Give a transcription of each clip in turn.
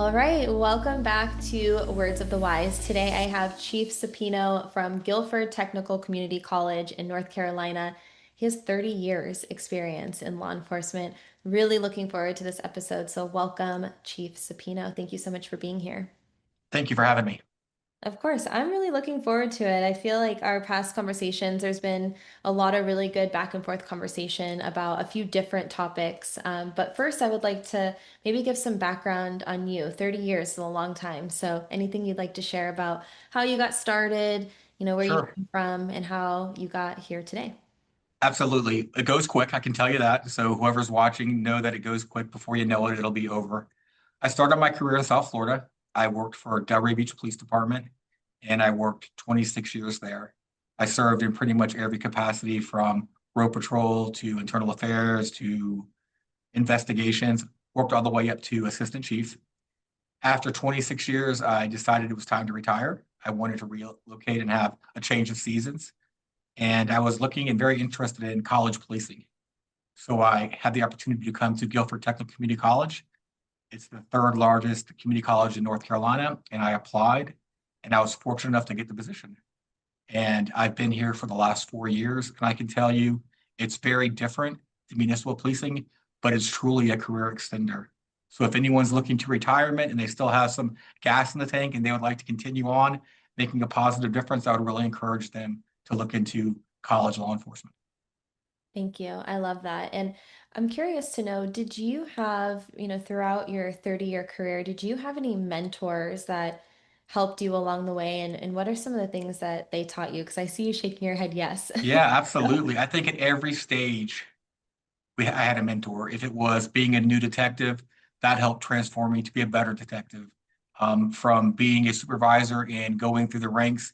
All right, welcome back to Words of the Wise. Today I have Chief Sapino from Guilford Technical Community College in North Carolina. He has 30 years experience in law enforcement. Really looking forward to this episode. So welcome, Chief Sapino. Thank you so much for being here. Thank you for having me. Of course, I'm really looking forward to it. I feel like our past conversations, there's been a lot of really good back and forth conversation about a few different topics. But first, I would like to maybe give some background on you. 30 years is a long time. So anything you'd like to share about how you got started, where you Sure. came from, and how you got here today? Absolutely. It goes quick, I can tell you that. So whoever's watching, know that it goes quick. Before you know it, it'll be over. I started my career in South Florida. I worked for Delray Beach Police Department, and I worked 26 years there. I served in pretty much every capacity from road patrol to internal affairs to investigations, worked all the way up to assistant chief. After 26 years, I decided it was time to retire. I wanted to relocate and have a change of seasons. And I was looking and very interested in college policing. So I had the opportunity to come to Guilford Technical Community College. It's the third largest community college in North Carolina, and I applied, and I was fortunate enough to get the position. And I've been here for the last 4 years, and I can tell you it's very different than municipal policing, but it's truly a career extender. So if anyone's looking to retirement and they still have some gas in the tank and they would like to continue on making a positive difference, I would really encourage them to look into college law enforcement. Thank you. I love that. And I'm curious to know, did you have, throughout your 30-year career, did you have any mentors that helped you along the way? And what are some of the things that they taught you? Because I see you shaking your head yes. Yeah, So, absolutely. I think at every stage, I had a mentor. If it was being a new detective, that helped transform me to be a better detective. From being a supervisor and going through the ranks,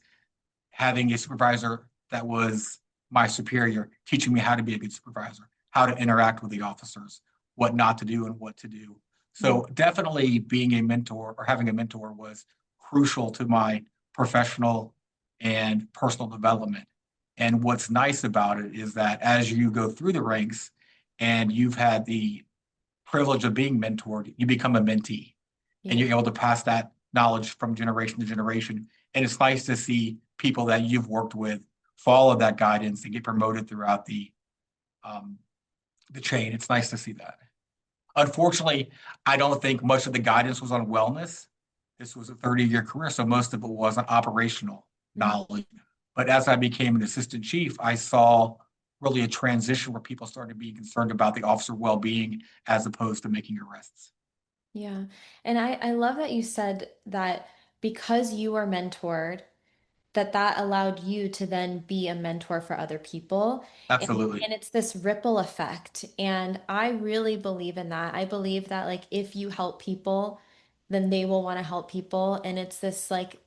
having a supervisor that was my superior, teaching me how to be a good supervisor, how to interact with the officers, what not to do and what to do. mm, So definitely being a mentor or having a mentor was crucial to my professional and personal development. And what's nice about it is that as you go through the ranks and you've had the privilege of being mentored, you become a mentee and yeah. you're able to pass that knowledge from generation to generation. And it's nice to see people that you've worked with follow that guidance and get promoted throughout um, the chain. It's nice to see that. Unfortunately, I don't think much of the guidance was on wellness. This was a 30-year career, so most of it was on operational Mhm. knowledge. But as I became an assistant chief, I saw really a transition where people started being concerned about the officer well-being as opposed to making arrests. Yeah. And I love that you said that because you were mentored, that allowed you to then be a mentor for other people. And Absolutely. it's this ripple effect. And I really believe in that. I believe that like if you help people, then they will want to help people. And it's this like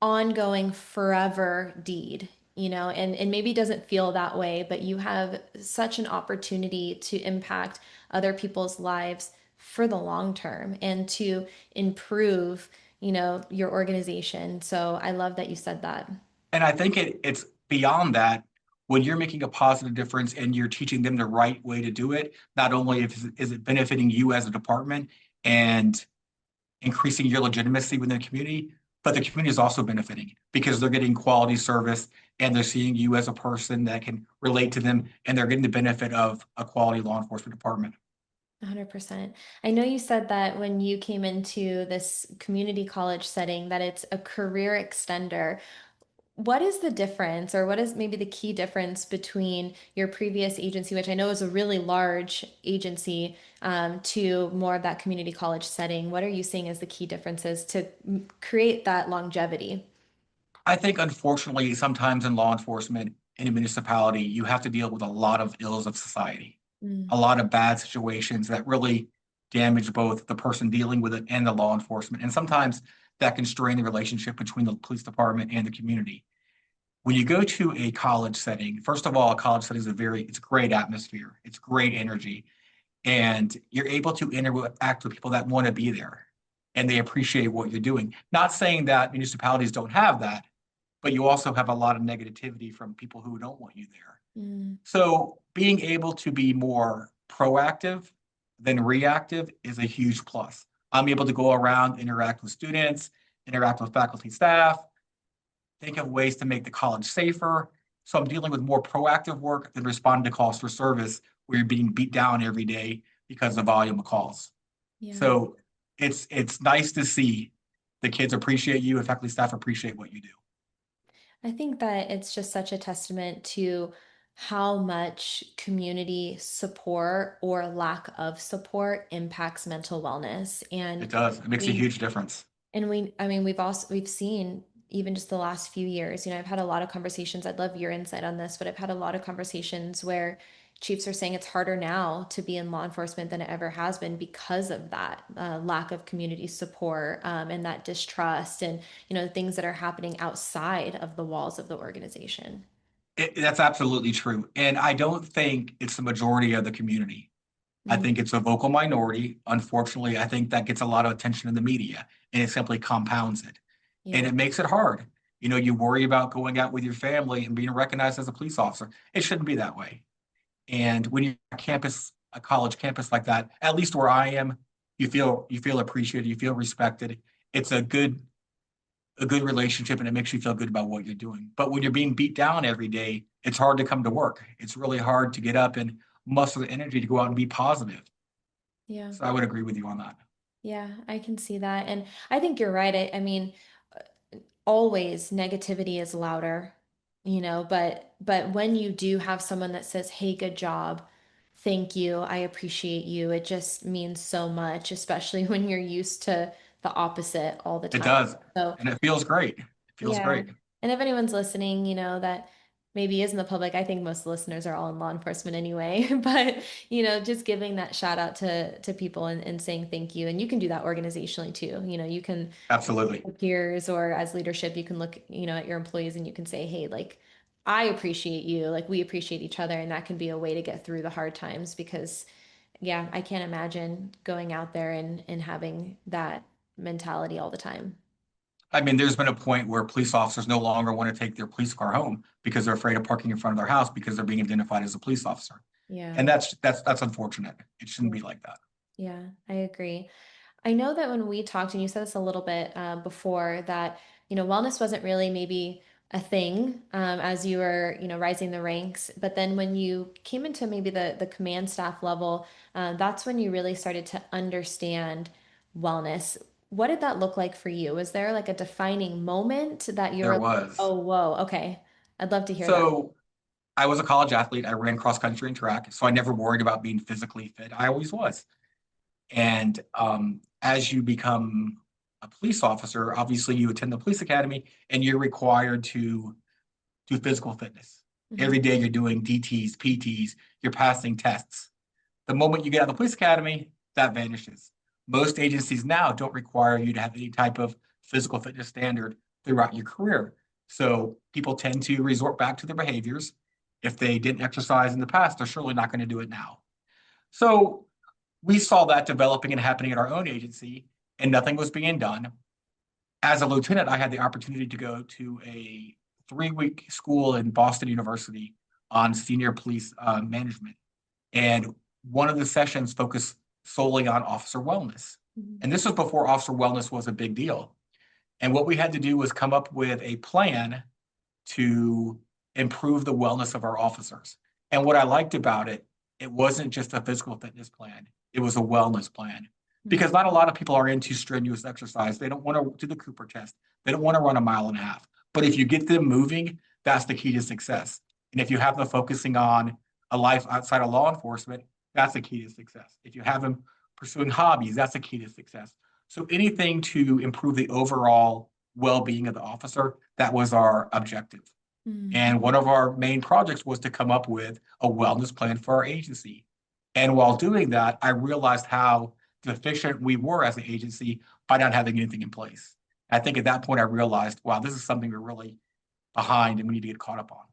ongoing forever deed, and maybe it doesn't feel that way, but you have such an opportunity to impact other people's lives for the long term and to improve, your organization. So I love that you said that. And I think it's beyond that. When you're making a positive difference and you're teaching them the right way to do it, not only is it benefiting you as a department and increasing your legitimacy within the community, but the community is also benefiting because they're getting quality service and they're seeing you as a person that can relate to them and they're getting the benefit of a quality law enforcement department. 100%. I know you said that when you came into this community college setting that it's a career extender. What is the difference, or what is maybe the key difference between your previous agency, which I know is a really large agency, to more of that community college setting? What are you seeing as the key differences to create that longevity? I think, unfortunately, sometimes in law enforcement in a municipality, you have to deal with a lot of ills of society, Mm, a lot of bad situations that really damage both the person dealing with it and the law enforcement. And sometimes that can strain the relationship between the police department and the community. When you go to a college setting, first of all, a college setting is it's a great atmosphere, it's great energy, and you're able to interact with people that want to be there and they appreciate what you're doing. Not saying that municipalities don't have that, but you also have a lot of negativity from people who don't want you there. mm, So being able to be more proactive than reactive is a huge plus. I'm able to go around, interact with students, interact with faculty, staff, think of ways to make the college safer. So I'm dealing with more proactive work than responding to calls for service where you're being beat down every day because of the volume of calls. Yeah. So it's nice to see the kids appreciate you and faculty staff appreciate what you do. I think that it's just such a testament to how much community support or lack of support impacts mental wellness. It does. It makes a We huge difference. I mean, we've seen even just the last few years, I've had a lot of conversations. I'd love your insight on this, but I've had a lot of conversations where chiefs are saying it's harder now to be in law enforcement than it ever has been because of that lack of community support and that distrust and, things that are happening outside of the walls of the organization. That's absolutely true. And I don't think it's the majority of the community. I Mm, think it's a vocal minority. Unfortunately, I think that gets a lot of attention in the media and it simply compounds it. And yeah. it makes it hard. You worry about going out with your family and being recognized as a police officer. It shouldn't be that way. And when you're on campus, a college campus like that, at least where I am, you feel appreciated, you feel respected. It's a good relationship and it makes you feel good about what you're doing. But when you're being beat down every day, it's hard to come to work. It's really hard to get up and muster the energy to go out and be positive. Yeah. So I would agree with you on that. Yeah, I can see that. And I think you're right. I mean, always negativity is louder, but when you do have someone that says, "Hey, good job. Thank you. I appreciate you." It just means so much, especially when you're used to the opposite all the It time. does. So, And it feels great. It feels yeah. great. And if anyone's listening, that maybe is in the public, I think most listeners are all in law enforcement anyway. But, just giving that shout out to people and saying thank you. And you can do that organizationally too. You can Absolutely. peers or as leadership, you can look, at your employees and you can say, hey, like, I appreciate you, like we appreciate each other. And that can be a way to get through the hard times because yeah, I can't imagine going out there and having that mentality all the time. I mean, there's been a point where police officers no longer want to take their police car home because they're afraid of parking in front of their house because they're being identified as a police officer. Yeah. And that's unfortunate. It shouldn't Yeah. be like that. Yeah, I agree. I know that when we talked, and you said this a little bit before, that wellness wasn't really maybe a thing as you were rising the ranks, but then when you came into maybe the command staff level, that's when you really started to understand wellness. What did that look like for you? Was there like a defining moment that you were There like, was. oh, whoa, okay, I'd love to hear that. So I was a college athlete. I ran cross country and track. So I never worried about being physically fit. I always was. And as you become a police officer, obviously you attend the police academy and you're required to do physical fitness. Hmm. Every day you're doing DTs, PTs, you're passing tests. The moment you get out of the police academy, that vanishes. Most agencies now don't require you to have any type of physical fitness standard throughout your career. So people tend to resort back to their behaviors. If they didn't exercise in the past, they're surely not going to do it now. So we saw that developing and happening at our own agency, and nothing was being done. As a lieutenant, I had the opportunity to go to a 3-week school in Boston University on senior police management. And one of the sessions focused solely on officer wellness. Hmm. And this was before officer wellness was a big deal. And what we had to do was come up with a plan to improve the wellness of our officers. And what I liked about it, it wasn't just a physical fitness plan, it was a wellness plan. Because not a lot of people are into strenuous exercise. They don't want to do the Cooper test, they don't want to run a mile and a half. But if you get them moving, that's the key to success. And if you have them focusing on a life outside of law enforcement, that's the key to success. If you have them pursuing hobbies, that's the key to success. So anything to improve the overall well-being of the officer, that was our objective. Hmm. And one of our main projects was to come up with a wellness plan for our agency. And while doing that, I realized how deficient we were as an agency by not having anything in place. I think at that point, I realized, wow, this is something we're really behind and we need to get caught up on.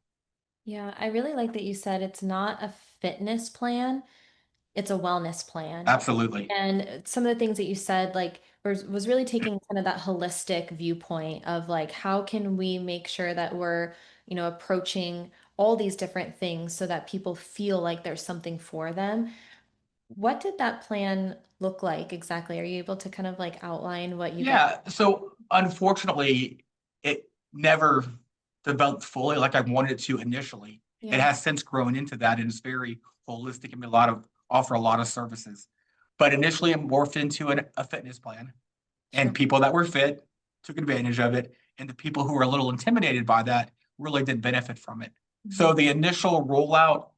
Yeah, I really like that you said it's not a fitness plan, it's a wellness plan. Absolutely. And some of the things that you said, like, was really taking kind of that holistic viewpoint of like, how can we make sure that we're, approaching all these different things so that people feel like there's something for them. What did that plan look like exactly? Are you able to kind of like outline what you guys? Yeah, so unfortunately, it never developed fully like I wanted it to initially. It Yeah, has since grown into that and it's very holistic and offer a lot of services. But initially it morphed into a fitness plan and sure. people that were fit took advantage of it. And the people who were a little intimidated by that really did benefit from it. Mhm. So the initial rollout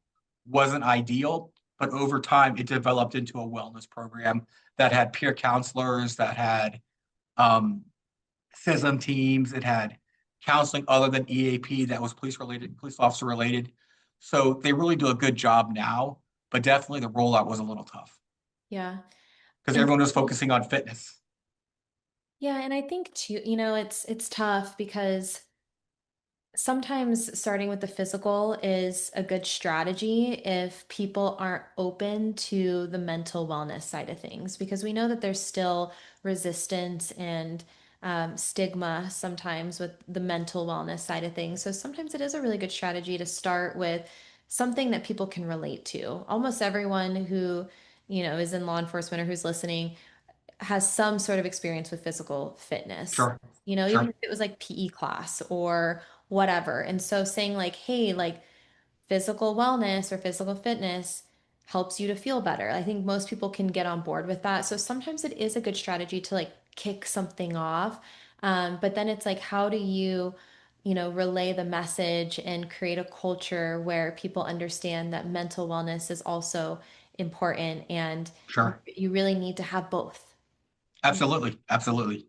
wasn't ideal, but over time it developed into a wellness program that had peer counselors, that had um, CISM teams. It had counseling other than EAP that was police related, police officer related. So they really do a good job now, but definitely the rollout was a little tough Yeah. because And everyone was focusing on fitness. yeah, and I think too, it's tough because sometimes starting with the physical is a good strategy if people aren't open to the mental wellness side of things, because we know that there's still resistance and stigma sometimes with the mental wellness side of things. So sometimes it is a really good strategy to start with something that people can relate to. Almost everyone who, is in law enforcement or who's listening has some sort of experience with physical fitness, Sure, even if sure, it was like PE class or whatever. And so saying like, hey, like physical wellness or physical fitness helps you to feel better. I think most people can get on board with that. So sometimes it is a good strategy to like kick something off. But then it's like, how do you, relay the message and create a culture where people understand that mental wellness is also important and sure. you really need to have both. Absolutely, absolutely.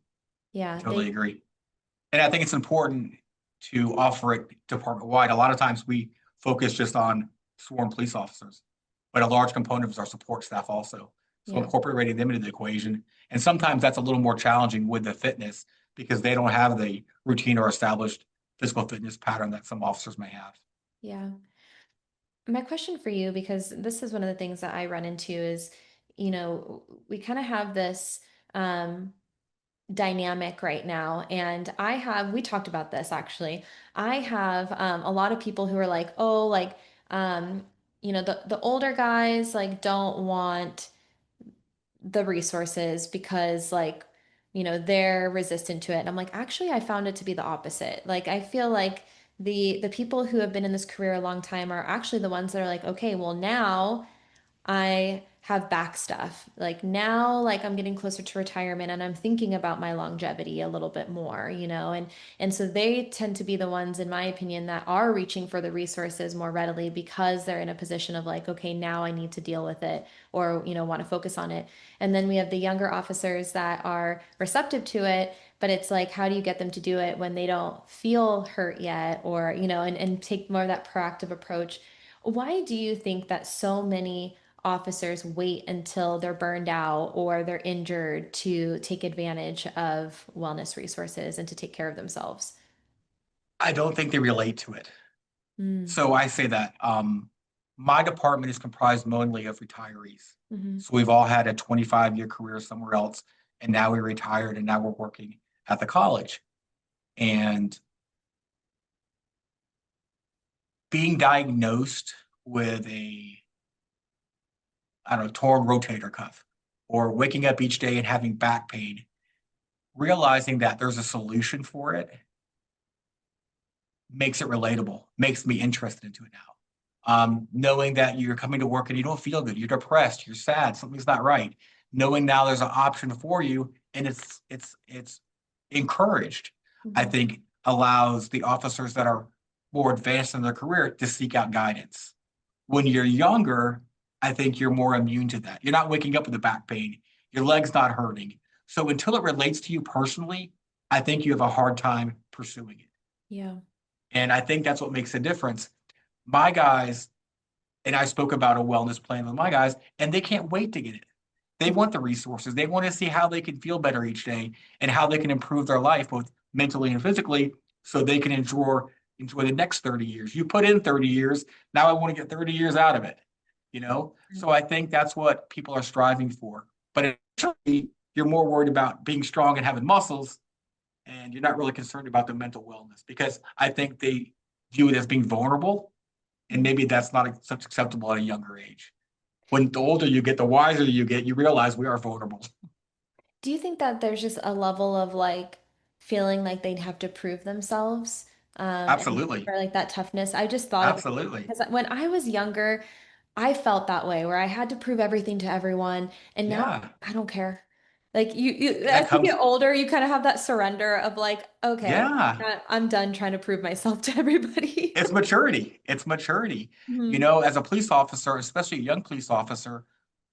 Yeah, Totally agree. And I think it's important to offer it department wide. A lot of times we focus just on sworn police officers, but a large component is our support staff also. So yeah, incorporating them into the equation. And sometimes that's a little more challenging with the fitness because they don't have the routine or established physical fitness pattern that some officers may have. yeah. My question for you, because this is one of the things that I run into is, we kind of have this um, dynamic right now. And we talked about this actually. I have a lot of people who are like, oh, like, um, the older guys like don't want the resources because like they're resistant to it, and I'm like, actually I found it to be the opposite. Like I feel like the people who have been in this career a long time are actually the ones that are like, okay, well now I have back stuff. Like now, like I'm getting closer to retirement and I'm thinking about my longevity a little bit more, and so they tend to be the ones, in my opinion, that are reaching for the resources more readily because they're in a position of like, okay, now I need to deal with it or, want to focus on it. And then we have the younger officers that are receptive to it, but it's like, how do you get them to do it when they don't feel hurt yet or, and take more of that proactive approach? Why do you think that so many officers wait until they're burned out or they're injured to take advantage of wellness resources and to take care of themselves? I don't think they relate to it. Mm, So I say that my department is comprised mainly of retirees. hmm. So we've all had a 25-year career somewhere else, and now we retired and now we're working at the college. And being diagnosed with I don't know, torn rotator cuff or waking up each day and having back pain, realizing that there's a solution for it makes it relatable, makes me interested into it now. Knowing that you're coming to work and you don't feel good, you're depressed, you're sad, something's not right. Knowing now there's an option for you and it's encouraged, I Hmm. think allows the officers that are more advanced in their career to seek out guidance. When you're younger, I think you're more immune to that. You're not waking up with a back pain, your leg's not hurting. So until it relates to you personally, I think you have a hard time pursuing it. Yeah. And I think that's what makes a difference. My guys, and I spoke about a wellness plan with my guys, and they can't wait to get it. They want the resources. They want to see how they can feel better each day and how they can improve their life, both mentally and physically, so they can enjoy the next 30 years. You put in 30 years, now I want to get 30 years out of it, you know? So I think that's what people are striving for. But initially, you're more worried about being strong and having muscles, and you're not really concerned about the mental wellness because I think they view it as being vulnerable, and Yeah. maybe that's not such acceptable at a younger age. When the older you get, the wiser you get, you realize we are vulnerable. Do you think that there's just a level of like feeling like they'd have to prove themselves, and Absolutely. for like that toughness? I just thought of it Absolutely. because when I was younger, I felt that way where I had to prove everything to everyone, and now Yeah. I don't care. Like And as that you get comes, older, you kind of have that surrender of like, okay, yeah, I'm done trying to prove myself to everybody. it's maturity. It's maturity. You Mhm. know, as a police officer, especially a young police officer,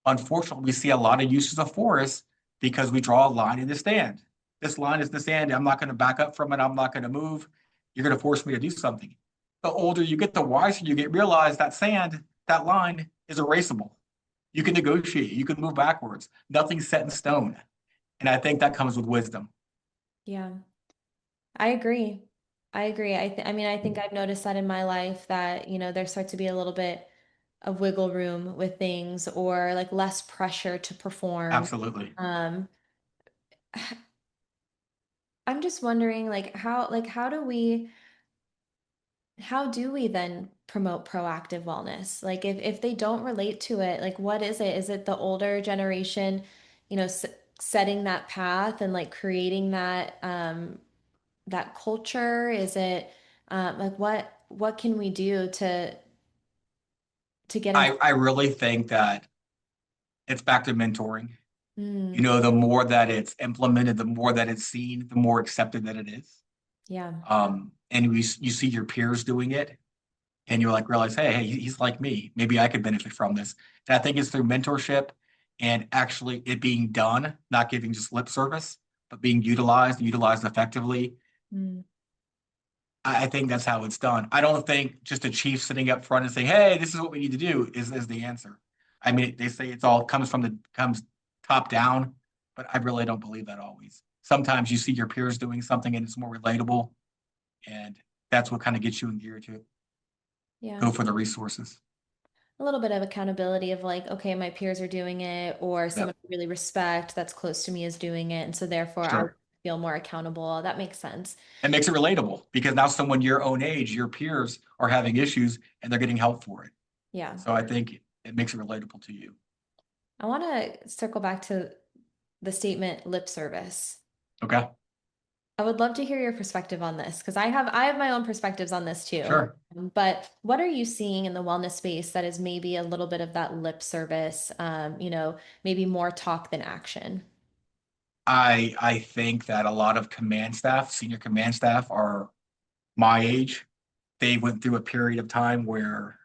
unfortunately, we see a lot of uses of force because we draw a line in the sand. This line is the sand. I'm not going to back up from it. I'm not going to move. You're going to force me to do something. The older you get, the wiser you get. Realize that sand, that line is erasable. You can negotiate. You can move backwards. Nothing's set in stone. And I think that comes with wisdom. Yeah, I agree. I agree. I mean, I think I've noticed that in my life that, there starts to be a little bit of wiggle room with things or like less pressure to perform. Absolutely. Um, I'm just wondering how do we then promote proactive wellness? Like if they don't relate to it, like what is it? Is it the older generation, setting that path and like creating that culture? Is it like what can we do to get in? I really think that it's back to mentoring. You Mm, know, the more that it's implemented, the more that it's seen, the more accepted that it is. yeah. And you see your peers doing it, and you like realize, hey, he's like me. Maybe I could benefit from this. And I think it's through mentorship and actually it being done, not giving just lip service, but being utilized effectively. Mm, I think that's how it's done. I don't think just a chief sitting up front and saying, "Hey, this is what we need to do," is the answer. I mean, they say it's all comes top down, but I really don't believe that always. Sometimes you see your peers doing something and it's more relatable, and that's what kind of gets you in gear to yeah. go for the resources. A little bit of accountability of like, okay, my peers are doing it, or someone Yep, I really respect that's close to me is doing it. And so therefore I sure. feel more accountable. That makes sense. It makes it relatable because now someone your own age, your peers are having issues and they're getting help for it. Yeah. So I think it makes it relatable to you. I want to circle back to the statement lip service. Okay, I would love to hear your perspective on this because I have my own perspectives on this too. sure. But what are you seeing in the wellness space that is maybe a little bit of that lip service, maybe more talk than action? I think that a lot of command staff, senior command staff, are my age. They went through a period of time where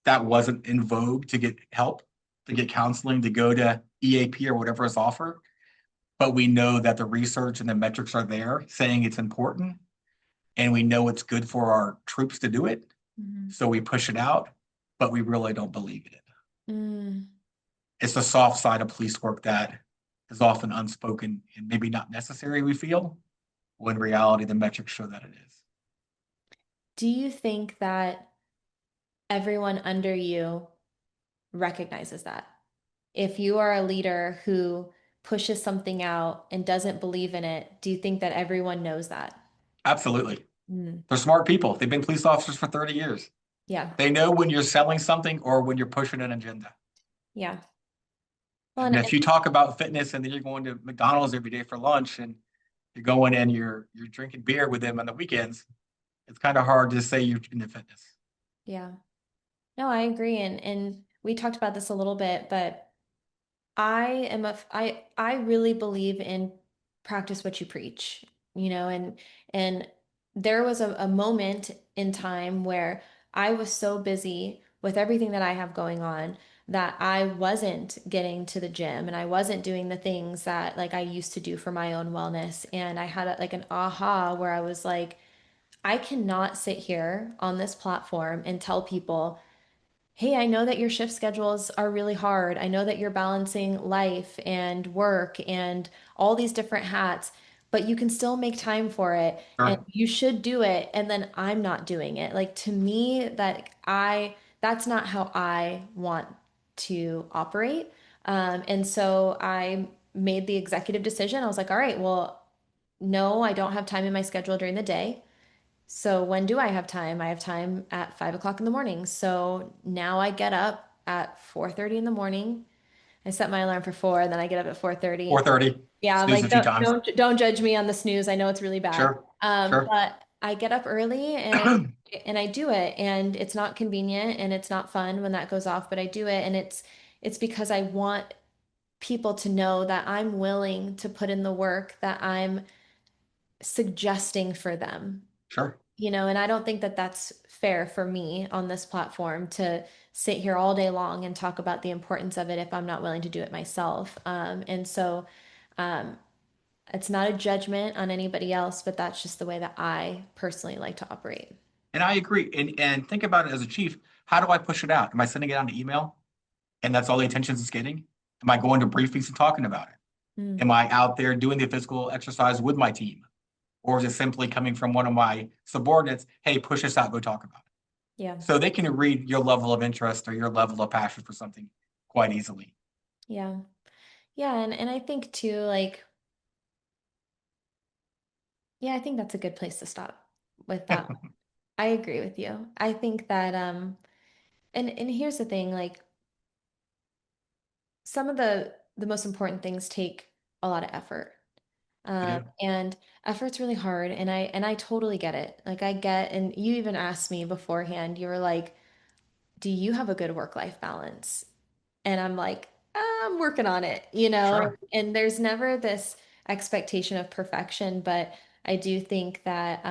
that wasn't in vogue to get help, to get counseling, to go to EAP or whatever is offered. But we know that the research and the metrics are there saying it's important, and we know it's good for our troops to do it. Mhm. So we push it out, but we really don't believe in it. Mm. It's the soft side of police work that is often unspoken and maybe not necessary, we feel, when in reality the metrics show that it is. Do you think that everyone under you recognizes that? If you are a leader who pushes something out and doesn't believe in it, do you think that everyone knows that? Absolutely. Mm. They're smart people. They've been police officers for 30 years. Yeah. They know when you're selling something or when you're pushing an agenda. Yeah. Well, I and mean, if you talk about fitness and then you're going to McDonald's every day for lunch and you're going and you're drinking beer with them on the weekends, it's kind of hard to say you're into fitness. yeah. No, I agree. And we talked about this a little bit, but I really believe in practice what you preach, and there was a moment in time where I was so busy with everything that I have going on that I wasn't getting to the gym and I wasn't doing the things that like I used to do for my own wellness. And I had like an aha where I was like, I cannot sit here on this platform and tell people, hey, I know that your shift schedules are really hard. I know that you're balancing life and work and all these different hats, but you can still make time for it and Sure. you should do it. And then I'm not doing it. Like to me, that's not how I want to operate. And so I made the executive decision. I was like, all right, well, no, I don't have time in my schedule during the day. So when do I have time? I have time at 5 o'clock in the morning. So now I get up. at 4:30 in the morning. I set my alarm for 4 and then I get up at 4:30. 4:30, Yeah, snooze a like few times. don't judge me on the snooze. I know it's really bad. Sure, sure. But I get up early and I do it, and it's not convenient and it's not fun when that goes off, but I do it, and it's because I want people to know that I'm willing to put in the work that I'm suggesting for them. Sure. And I don't think that that's fair for me on this platform to sit here all day long and talk about the importance of it if I'm not willing to do it myself. And so um, it's not a judgment on anybody else, but that's just the way that I personally like to operate. And I agree. And think about it as a chief. How do I push it out? Am I sending it out to email and that's all the attention it's getting? Am I going to briefings and talking about it? Mm, Am I out there doing the physical exercise with my team? Or is it simply coming from one of my subordinates? Hey, push this out, go talk about it. yeah, So they can read your level of interest or your level of passion for something quite easily. yeah, yeah, and I think too, like, yeah, I think that's a good place to stop with that. I agree with you. I think that and here's the thing, like some of the most important things take a lot of effort. I do. And effort's really hard, and I totally get it. Like I get, and you even asked me beforehand, you were like, "Do you have a good work-life balance?" And I'm like, I'm working on it, Sure. and there's never this expectation of perfection, but I do think that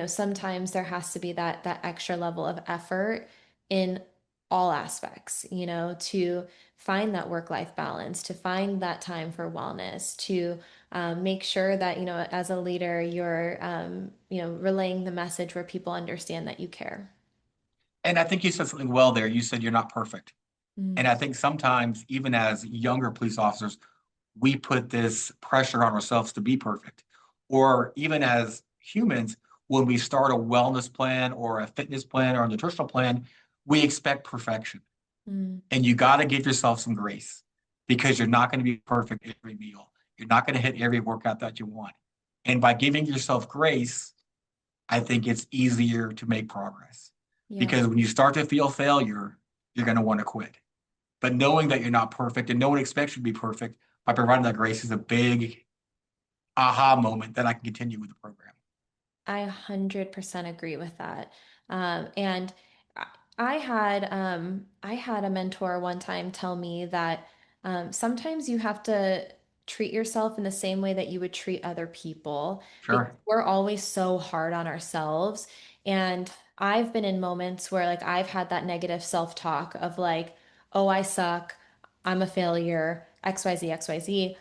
sometimes there has to be that extra level of effort in all aspects, to find that work-life balance, to find that time for wellness, to make sure that, as a leader, you're, relaying the message where people understand that you care. And I think you said something well there. You said you're not perfect. And Mm, I think sometimes, even as younger police officers, we put this pressure on ourselves to be perfect. Or even as humans, when we start a wellness plan or a fitness plan or a nutritional plan, we expect perfection. mm, And you got to give yourself some grace because you're not going to be perfect every meal. You're not going to hit every workout that you want. And by giving yourself grace, I think it's easier to make progress. yeah. Because when you start to feel failure, you're going to want to quit. But knowing that you're not perfect and no one expects you to be perfect by providing that grace is a big aha moment that I can continue with the program. I 100% agree with that. And I had a mentor one time tell me that sometimes you have to treat yourself in the same way that you would treat other people because Sure. we're always so hard on ourselves. And I've been in moments where like I've had that negative self-talk of like, oh, I suck, I'm a failure, XYZ, XYZ.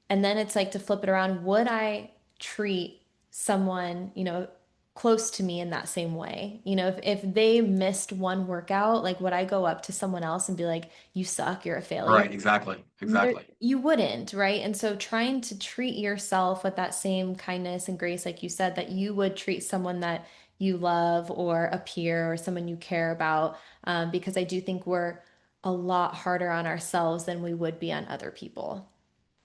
And then it's like to flip it around, would I treat someone, close to me in that same way? If they missed one workout, like would I go up to someone else and be like, you suck, you're a failure? Right. Exactly. There, Exactly. you wouldn't, right? And so trying to treat yourself with that same kindness and grace, like you said, that you would treat someone that you love or a peer or someone you care about, because I do think we're a lot harder on ourselves than we would be on other people.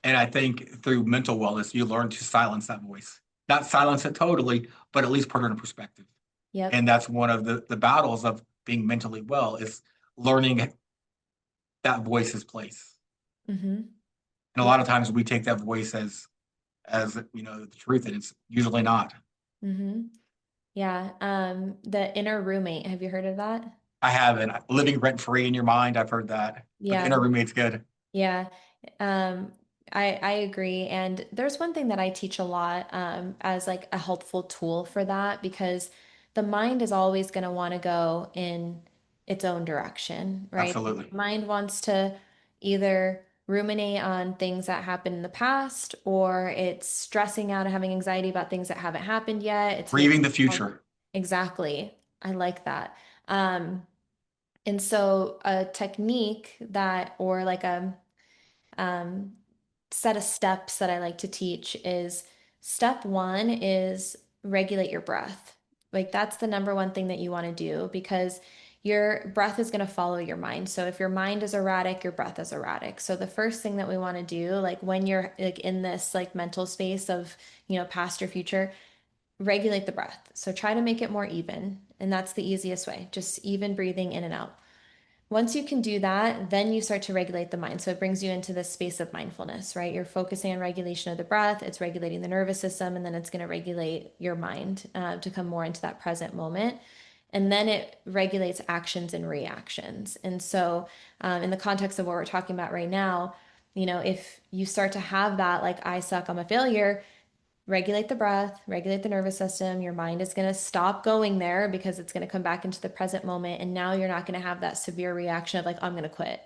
And I think through mental wellness, you learn to silence that voice. Not silence it totally, but at least put it in perspective. Yep. And that's one of the battles of being mentally well is learning that voice's place. Mm-hmm. And a lot of times we take that voice as the truth, and it's usually not. Mm-hmm. Yeah. The inner roommate. Have you heard of that? I haven't. Living rent free in your mind, I've heard that. But the Yeah. inner roommate's good. Yeah. Um, I agree. And there's one thing that I teach a lot, as like a helpful tool for that, because the mind is always going to want to go in its own direction, right? Absolutely. The mind wants to either ruminate on things that happened in the past, or it's stressing out and having anxiety about things that haven't happened yet. It's making Grieving the future. exactly. I like that. And so a technique that, or like a um, set of steps that I like to teach is step one is regulate your breath. Like that's the number one thing that you want to do because your breath is going to follow your mind. So if your mind is erratic, your breath is erratic. So the first thing that we want to do, like when you're like in this like mental space of, past or future, regulate the breath. So try to make it more even. And that's the easiest way, just even breathing in and out. Once you can do that, then you start to regulate the mind. So it brings you into this space of mindfulness, right? You're focusing on regulation of the breath, it's regulating the nervous system, and then it's going to regulate your mind to come more into that present moment. And then it regulates actions and reactions. And so, in the context of what we're talking about right now, if you start to have that, like, I suck, I'm a failure, regulate the breath, regulate the nervous system. Your mind is going to stop going there because it's going to come back into the present moment. And now you're not going to have that severe reaction of like, I'm going to quit.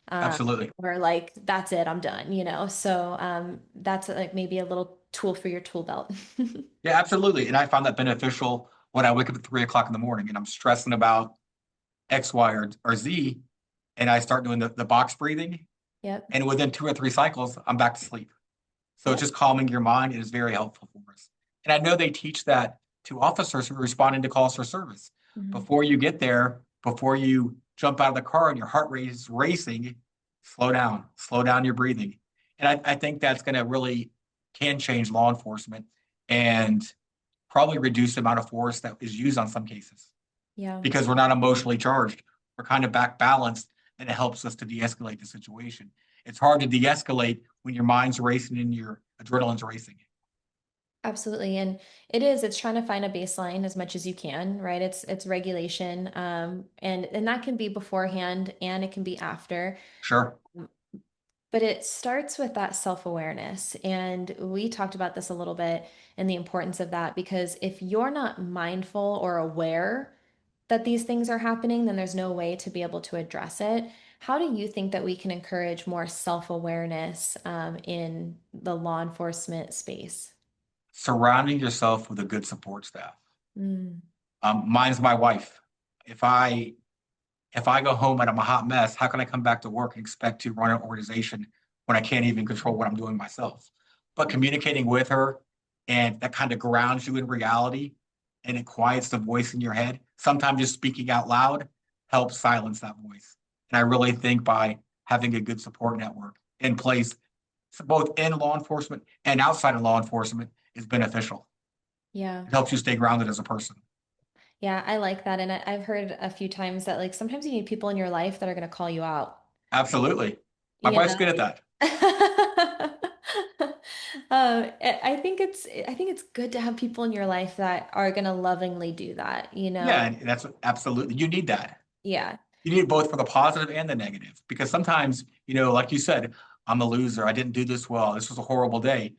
Um, Absolutely. or like, that's it, I'm done. So that's like maybe a little tool for your tool belt. Yeah, absolutely. And I found that beneficial when I wake up at 3 o'clock in the morning and I'm stressing about X, Y, or Z, and I start doing the box breathing. Yep. And within 2 or 3 cycles, I'm back to sleep. So it's Yep. just calming your mind is very helpful for us. And I know they teach that to officers who are responding to calls for service. Mhm. Before you get there, before you jump out of the car and your heart rate is racing, slow down your breathing. And I think that's going to really can change law enforcement and probably reduce the amount of force that is used on some cases Yeah. because we're not emotionally charged. We're kind of back balanced and it helps us to de escalate the situation. It's hard to de escalate when your mind's racing and your adrenaline's racing. Absolutely. And it's trying to find a baseline as much as you can, right? It's regulation. And that can be beforehand and it can be after. Sure. But it starts with that self-awareness. And we talked about this a little bit and the importance of that because if you're not mindful or aware that these things are happening, then there's no way to be able to address it. How do you think that we can encourage more self-awareness in the law enforcement space? Surrounding yourself with a good support staff. Mm, Mine's my wife. If I if I go home and I'm a hot mess, how can I come back to work and expect to run an organization when I can't even control what I'm doing myself? But communicating with her and that kind of grounds you in reality and it quiets the voice in your head. Sometimes just speaking out loud helps silence that voice. And I really think by having a good support network in place, both in law enforcement and outside of law enforcement, is beneficial. yeah. It helps you stay grounded as a person. Yeah, I like that. And I've heard a few times that like sometimes you need people in your life that are going to call you out. Absolutely. My You wife's know? good at that. I think it's good to have people in your life that are going to lovingly do that, you Yeah, know? and that's absolutely you need that. Yeah. You need it both for the positive and the negative because sometimes, like you said, I'm a loser. I didn't do this well. This was a horrible day.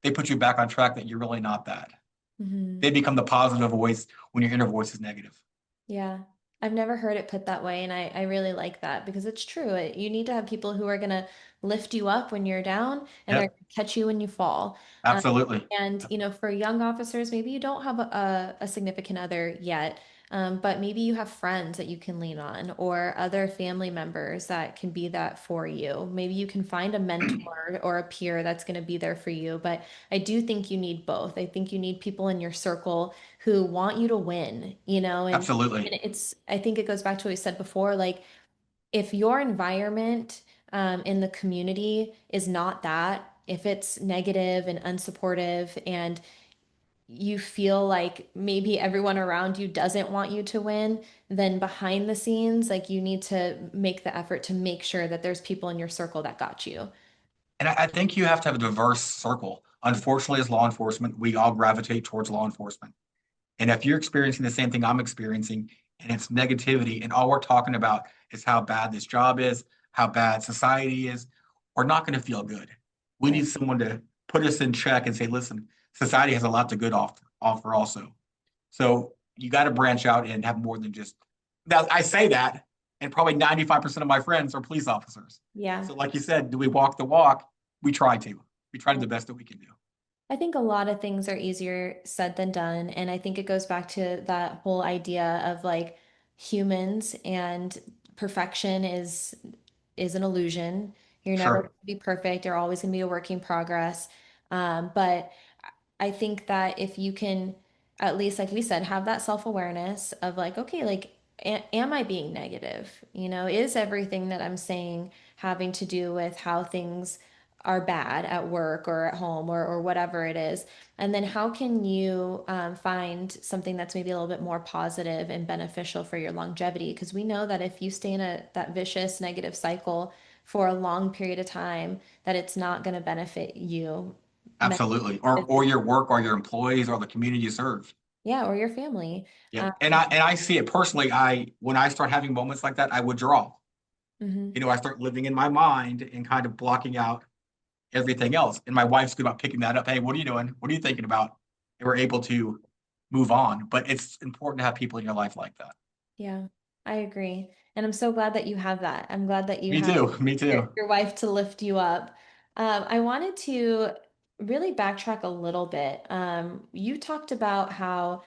They put you back on track that you're really not that. Hmm. They become the positive voice when your inner voice is negative. Yeah. I've never heard it put that way, and I really like that because it's true. You need to have people who are going to lift you up when you're down and they're Yep, going to catch you when you fall. Um, absolutely. and for young officers, maybe you don't have a significant other yet, but maybe you have friends that you can lean on or other family members that can be that for you. Maybe you can find a mentor or a peer that's going to be there for you. But I do think you need both. I think you need people in your circle who want you to win, and Absolutely. I think it goes back to what we said before, like if your environment in the community is not that, if it's negative and unsupportive and you feel like maybe everyone around you doesn't want you to win, then behind the scenes, like you need to make the effort to make sure that there's people in your circle that got you. And I think you have to have a diverse circle. Unfortunately, as law enforcement, we all gravitate towards law enforcement. And if you're experiencing the same thing I'm experiencing and it's negativity, and all we're talking about is how bad this job is, how bad society is, we're not going to feel good. We Right. need someone to put us in check and say, listen, society has a lot to good offer also. So you got to branch out and have more than just now. I say that, and probably 95% of my friends are police officers. Yeah. So, like you said, do we walk the walk? We try to. We try to do the best that we can do. I think a lot of things are easier said than done. And I think it goes back to that whole idea of like humans and perfection is an illusion. You're never going Sure. to be perfect. You're always going to be a work in progress. But I think that if you can, at least like we said, have that self-awareness of like, okay, like, am I being negative? Is everything that I'm saying having to do with how things are bad at work or at home or whatever it is. And then how can you find something that's maybe a little bit more positive and beneficial for your longevity? Because we know that if you stay in that vicious negative cycle for a long period of time, that it's not going to benefit you mentally, Absolutely. Or physically, your work or your employees or the community you serve. yeah, or your family. Yep. And I see it personally. When I start having moments like that, I withdraw. Mhm. I start living in my mind and kind of blocking out everything else. And my wife's good about picking that up. Hey, what are you doing? What are you thinking about? And we're able to move on. But it's important to have people in your life like that. Yeah, I agree. And I'm so glad that you have that. I'm glad that you Me have too. Me too. your wife to lift you up. I wanted to really backtrack a little bit. You talked about how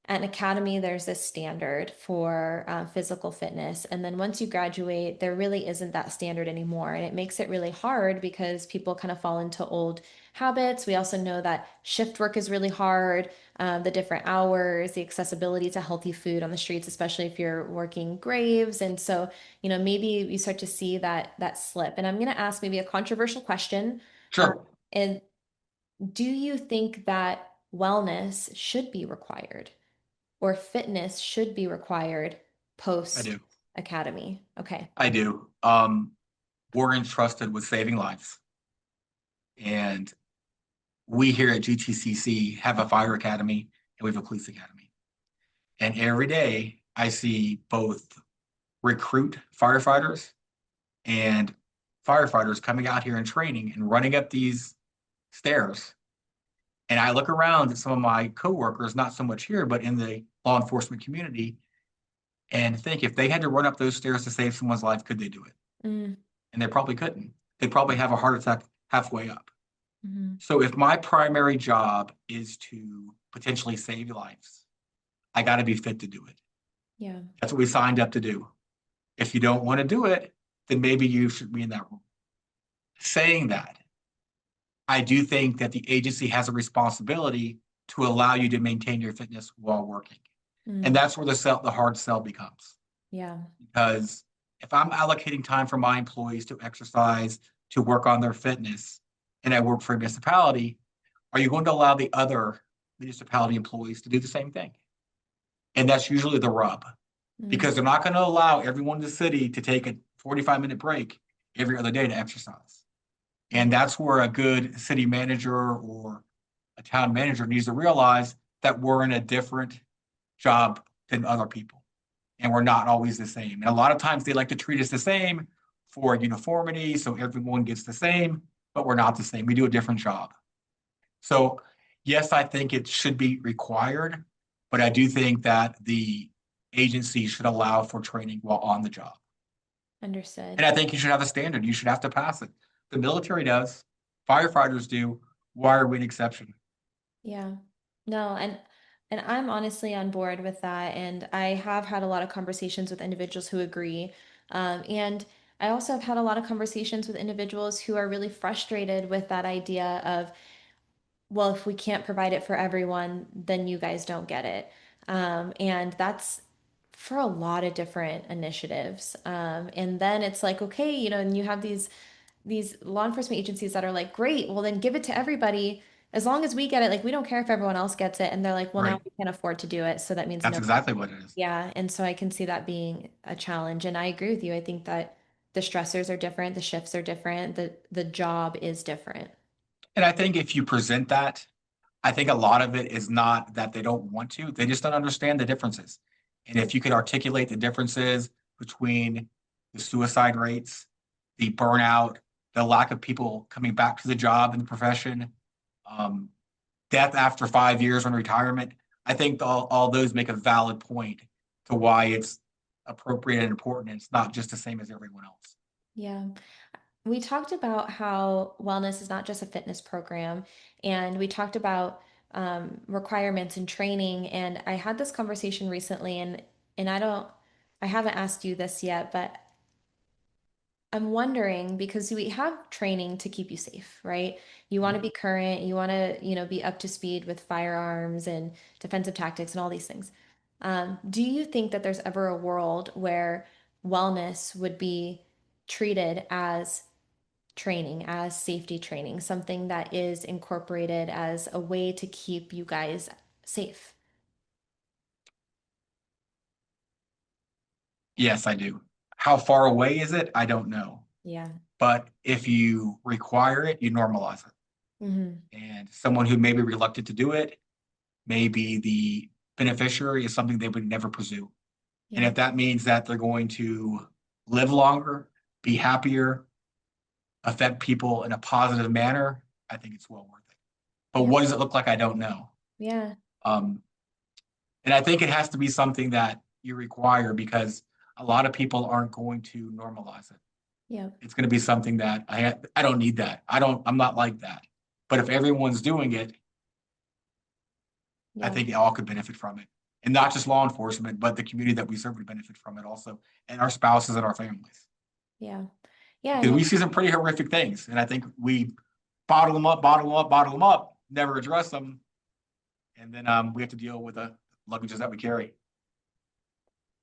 at an academy, there's this standard for physical fitness. And then once you graduate, there really isn't that standard anymore. And it makes it really hard because people kind of fall into old habits. We also know that shift work is really hard, the different hours, the accessibility to healthy food on the streets, especially if you're working graves. And so, maybe you start to see that slip. And I'm going to ask maybe a controversial question. Um, Sure. and do you think that wellness should be required? Or fitness should be required I post do. academy. Okay. I do. We're entrusted with saving lives. And we here at GTCC have a fire academy and we have a police academy. And every day I see both recruit firefighters and firefighters coming out here and training and running up these stairs. And I look around at some of my coworkers, not so much here, but in the law enforcement community, and think if they had to run up those stairs to save someone's life, could they do it? Mm, And they probably couldn't. They'd probably have a heart attack halfway up. mhm. So if my primary job is to potentially save lives, I got to be fit to do it. Yeah. That's what we signed up to do. If you don't want to do it, then maybe you should be in that room. Saying that, I do think that the agency has a responsibility to allow you to maintain your fitness while working. And Mm, that's where the hard sell becomes. yeah. Because if I'm allocating time for my employees to exercise, to work on their fitness, and I work for a municipality, are you going to allow the other municipality employees to do the same thing? And that's usually the rub Mm, because they're not going to allow everyone in the city to take a 45-minute break every other day to exercise. yeah. And that's where a good city manager or a town manager needs to realize that we're in a different job than other people. And we're not always the same. And a lot of times they like to treat us the same for uniformity, so everyone gets the same, but we're not the same. We do a different job. So, yes, I think it should be required, but I do think that the agency should allow for training while on the job. Understood. And I think you should have a standard. You should have to pass it. The military does, firefighters do. Why are we an exception? Yeah. No, and I'm honestly on board with that. And I have had a lot of conversations with individuals who agree. And I also have had a lot of conversations with individuals who are really frustrated with that idea of, well, if we can't provide it for everyone, then you guys don't get it. And that's for a lot of different initiatives. And then it's like, okay, and you have these law enforcement agencies that are like, great, well then give it to everybody as long as we get it. Like we don't care if everyone else gets it. And they're like, well, now Right. we can't afford to do it, so that means That's no. exactly what it is. Yeah, and so I can see that being a challenge. And I agree with you. I think that the stressors are different, the shifts are different, the job is different. And I think if you present that, I think a lot of it is not that they don't want to, they just don't understand the differences. And if you could articulate the differences between the suicide rates, the burnout, the lack of people coming back to the job in the profession, um, death after 5 years on retirement, I think all those make a valid point to why it's appropriate and important. And it's not just the same as everyone else. Yeah. We talked about how wellness is not just a fitness program, and we talked about requirements and training. And I had this conversation recently, and I haven't asked you this yet, but I'm wondering because we have training to keep you safe, right? You want to be current, you want to, be up to speed with firearms and defensive tactics and all these things. Do you think that there's ever a world where wellness would be treated as training, as safety training, something that is incorporated as a way to keep you guys safe. Yes, I do. How far away is it? I don't know. Yeah. But if you require it, you normalize it. Hmm. And someone who may be reluctant to do it, maybe the beneficiary is something they would never pursue. And Yeah. if that means that they're going to live longer, be happier, affect people in a positive manner, I think it's well worth it. But Yeah. what does it look like? I don't know. Yeah. Um, and I think it has to be something that you require because a lot of people aren't going to normalize it. Yeah. It's going to be something that I don't need that. I'm not like that. But if everyone's doing it, I Yeah. think all could benefit from it. And not just law enforcement, but the community that we serve would benefit from it also, and our spouses and our families. Yeah. Yeah. Because we see some pretty horrific things. And I think we bottle them up, bottle them up, bottle them up, never address them. And then we have to deal with the luggages that we carry.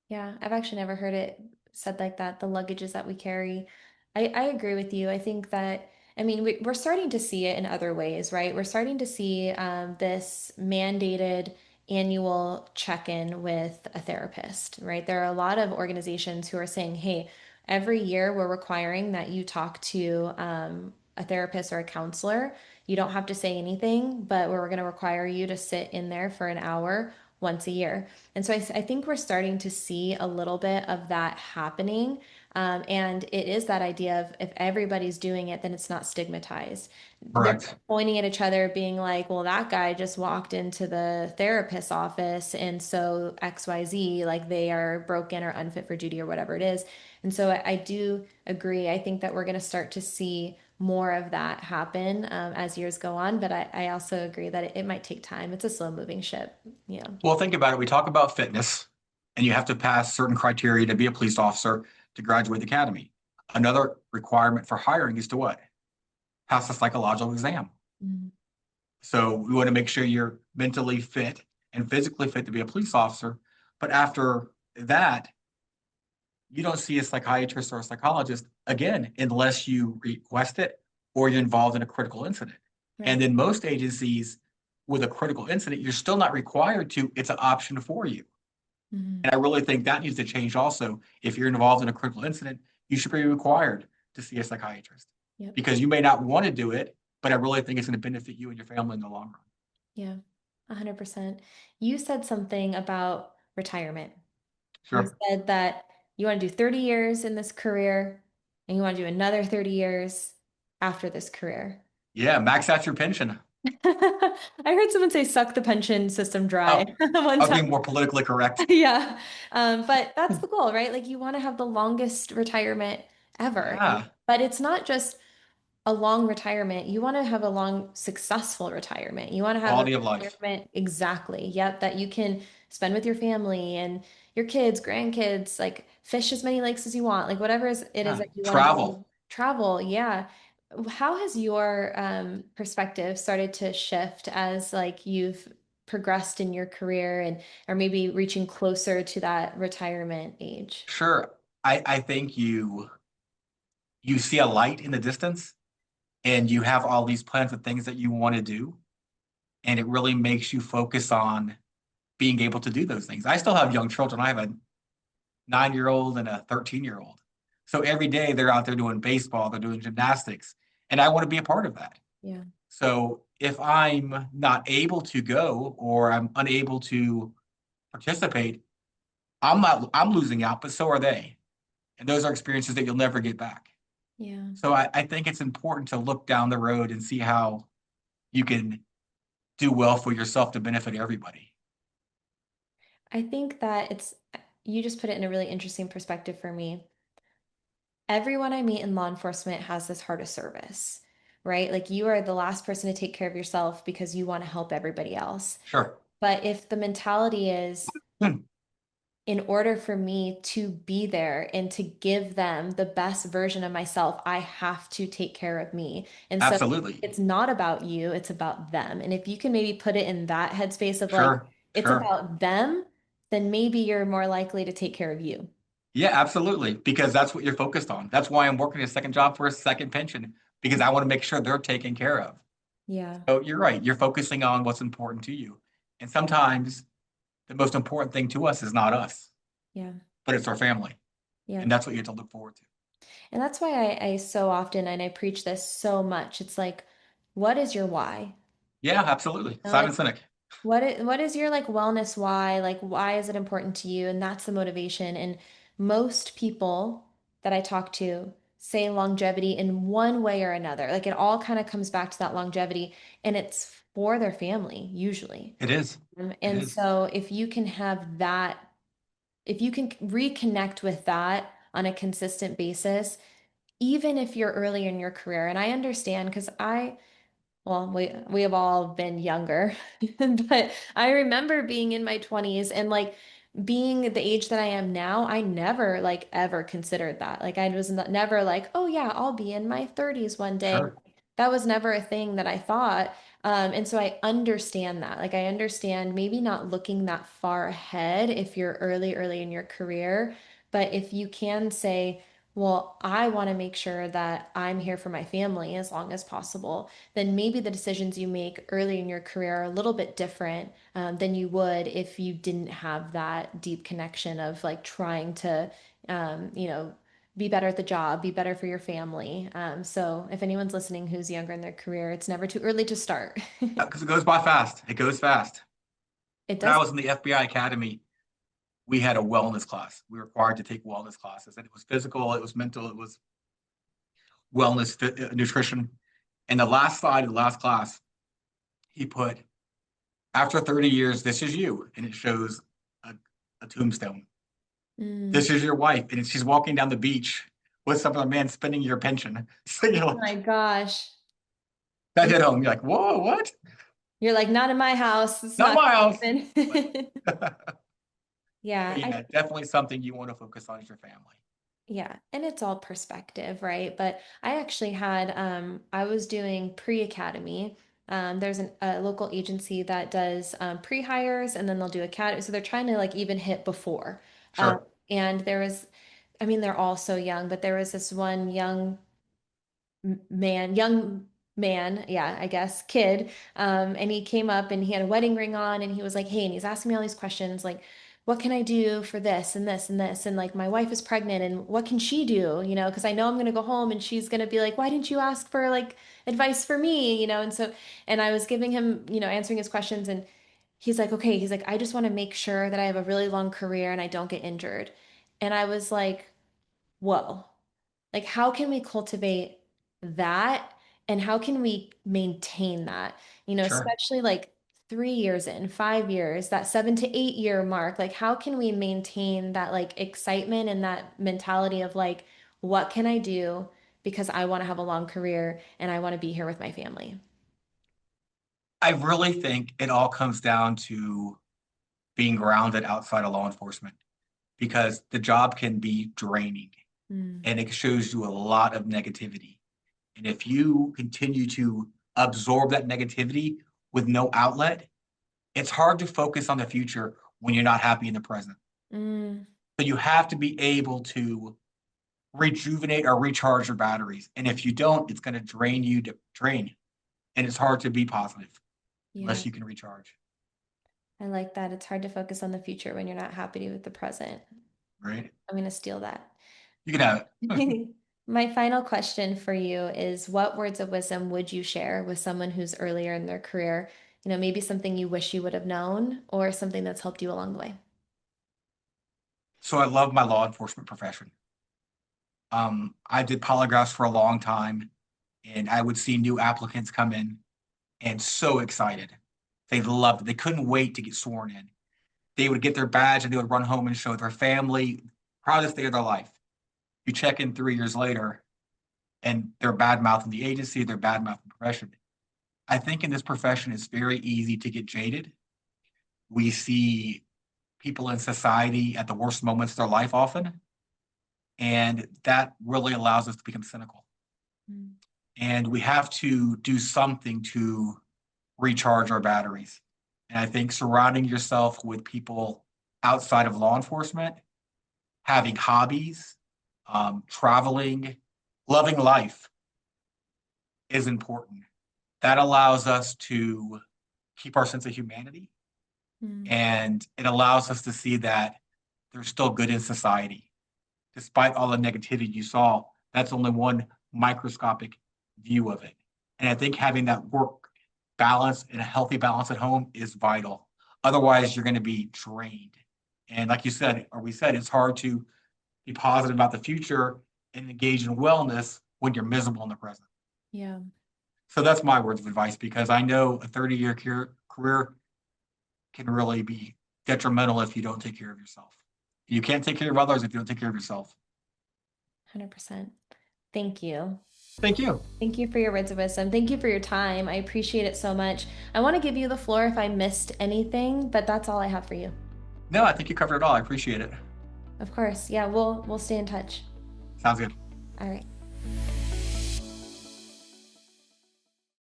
Yeah, I've actually never heard it said like that, the luggages that we carry. I agree with you. I think that, I mean, we're starting to see it in other ways, right? We're starting to see this mandated annual check-in with a therapist, right? There are a lot of organizations who are saying, hey, every year we're requiring that you talk to a therapist or a counselor. You don't have to say anything, but we're going to require you to sit in there for an hour once a year. And so I think we're starting to see a little bit of that happening. And it is that idea of if everybody's doing it, then it's not stigmatized. They're Correct. pointing at each other, being like, well, that guy just walked into the therapist's office, and so XYZ, like they are broken or unfit for duty or whatever it is. And so I do agree. I think that we're going to start to see more of that happen as years go on. But I also agree that it might take time. It's a slow moving ship. Yeah. Well, think about it. We talk about fitness, and you have to pass certain criteria to be a police officer to graduate the academy. Another requirement for hiring is to what? Pass a psychological exam. Mhm. So we want to make sure you're mentally fit and physically fit to be a police officer. But after that, you don't see a psychiatrist or a psychologist again unless you request it or you're involved in a critical incident. And Right. then most agencies with a critical incident, you're still not required to, it's an option for you. Mhm. And I really think that needs to change also. If you're involved in a critical incident, you should be required to see a psychiatrist Yep. because you may not want to do it, but I really think it's going to benefit you and your family in the long run. Yeah. 100%. You said something about retirement. You Sure. said that you want to do 30 years in this career and you want to do another 30 years after this career. Yeah, max out your pension. I heard someone say suck the pension system dry Oh, one I was time. being more politically correct. Yeah. But that's the goal, right? Like you want to have the longest retirement ever. Yeah, But it's not just a long retirement. You want to have a long, successful retirement. You want to have a quality of life. retirement, exactly. Yep, that you can spend with your family and your kids, grandkids, like fish as many lakes as you want, like whatever it is Yeah, that you want to do. travel. Travel, yeah. How has your perspective started to shift as like you've progressed in your career and or maybe reaching closer to that retirement age? Sure. I think you see a light in the distance and you have all these plans of things that you want to do, and it really makes you focus on being able to do those things. I still have young children. I have a 9-year old and a 13-year-old. So every day they're out there doing baseball, they're doing gymnastics, and I want to be a part of that. Yeah. So if I'm not able to go or I'm unable to participate, I'm losing out, but so are they. And those are experiences that you'll never get back. Yeah. So I think it's important to look down the road and see how you can do well for yourself to benefit everybody. I think that you just put it in a really interesting perspective for me. Everyone I meet in law enforcement has this heart of service, right? Like you are the last person to take care of yourself because you want to help everybody else. Sure. But if the mentality is, Hmm. in order for me to be there and to give them the best version of myself, I have to take care of me. And so Absolutely. it's not about you, it's about them. And if you can maybe put it in that headspace of like, Sure. it's Sure. about them, then maybe you're more likely to take care of you. Yeah, absolutely. Because that's what you're focused on. That's why I'm working a second job for a second pension because I want to make sure they're taken care of. Yeah, So you're right. You're focusing on what's important to you. And sometimes the most important thing to us is not us, yeah, but it's our family. yeah. And that's what you have to look forward to. And that's why I so often, and I preach this so much, it's like, what is your why? Yeah, absolutely. You know, like Simon Sinek. what is your like wellness why? Like why is it important to you? And that's the motivation. And most people that I talk to say longevity in one way or another. Like it all kind of comes back to that longevity and it's for their family usually. It is. It And is. so if you can have that, if you can reconnect with that on a consistent basis, even if you're early in your career, and I understand because well, we have all been younger, but I remember being in my 20s and like being the age that I am now, I never like ever considered that. Like I was never like, oh yeah, I'll be in my 30s one day. Sure. That was never a thing that I thought. And so I understand that. Like I understand maybe not looking that far ahead if you're early in your career, but if you can say, well, I want to make sure that I'm here for my family as long as possible, then maybe the decisions you make early in your career are a little bit different than you would if you didn't have that deep connection of like trying to, you know, be better at the job, be better for your family. So if anyone's listening who's younger in their career, it's never too early to start. Because it goes by fast. It goes fast. It When I does. was in the FBI Academy, we had a wellness class. We were required to take wellness classes, and it was physical, it was mental, it was wellness, nutrition. And the last slide of the last class, he put, after 30 years, this is you. And it shows a tombstone. Mm. This is your wife. And she's walking down the beach with some other man spending your pension. So you're Oh my like, gosh. that And hit home. You're like, whoa, what? you're like, not in my house. It's Not not my house. gonna But, happen. but Yeah, yeah, definitely something you want to focus on is your family. yeah, and it's all perspective, right? But I actually had I was doing pre-academy. There's a local agency that does pre-hires and then they'll do academy. So they're trying to like even hit before. Um, Sure. and there was, I mean, they're all so young, but there was this one young man, yeah, I guess, kid. And he came up and he had a wedding ring on and he was like, hey, and he's asking me all these questions like, what can I do for this and this and this? And like, my wife is pregnant and what can she do? You know, because I know I'm going to go home and she's going to be like, why didn't you ask for like advice for me? You know, and so, and I was giving him, you know, answering his questions and he's like, okay, he's like, I just want to make sure that I have a really long career and I don't get injured. And I was like, whoa. Like, how can we cultivate that? And how can we maintain that? You know, Sure. especially like 3 years in, 5 years, that 7 to 8 year mark. Like, how can we maintain that like excitement and that mentality of like, what can I do? Because I want to have a long career and I want to be here with my family. I really think it all comes down to being grounded outside of law enforcement because the job can be draining Mm, and it shows you a lot of negativity. And if you continue to absorb that negativity with no outlet, it's hard to focus on the future when you're not happy in the present. mm, So you have to be able to rejuvenate or recharge your batteries. And if you don't, it's going to drain you to drain. And it's hard to be positive yeah, unless you can recharge, I like that. It's hard to focus on the future when you're not happy with the present. right? I'm going to steal that. You can have it. My final question for you is what words of wisdom would you share with someone who's earlier in their career? You know, maybe something you wish you would have known or something that's helped you along the way. So I love my law enforcement profession. I did polygraphs for a long time, and I would see new applicants come in and so excited. They loved it. They couldn't wait to get sworn in. They would get their badge and they would run home and show their family proudest day of their life. You check in 3 years later, and they're bad mouthing the agency, they're bad mouthing the profession. I think in this profession, it's very easy to get jaded. We see people in society at the worst moments of their life often, and that really allows us to become cynical. Mm. And we have to do something to recharge our batteries. And I think surrounding yourself with people outside of law enforcement having hobbies, traveling, loving life is important. That allows us to keep our sense of humanity, Mm. and it allows us to see that there's still good in society. Despite all the negativity you saw, that's only one microscopic view of it. And I think having that work balance and a healthy balance at home is vital. Otherwise, you're going to be drained. And like you said, or we said, it's hard to be positive about the future and engage in wellness when you're miserable in the present. Yeah, So that's my words of advice because I know a 30-year career can really be detrimental if you don't take care of yourself. You can't take care of others if you don't take care of yourself. 100%. Thank you. Thank you. Thank you for your words of wisdom. Thank you for your time. I appreciate it so much. I want to give you the floor if I missed anything, but that's all I have for you. No, I think you covered it all. I appreciate it. Of course. Yeah, we'll stay in touch. Sounds good. All right.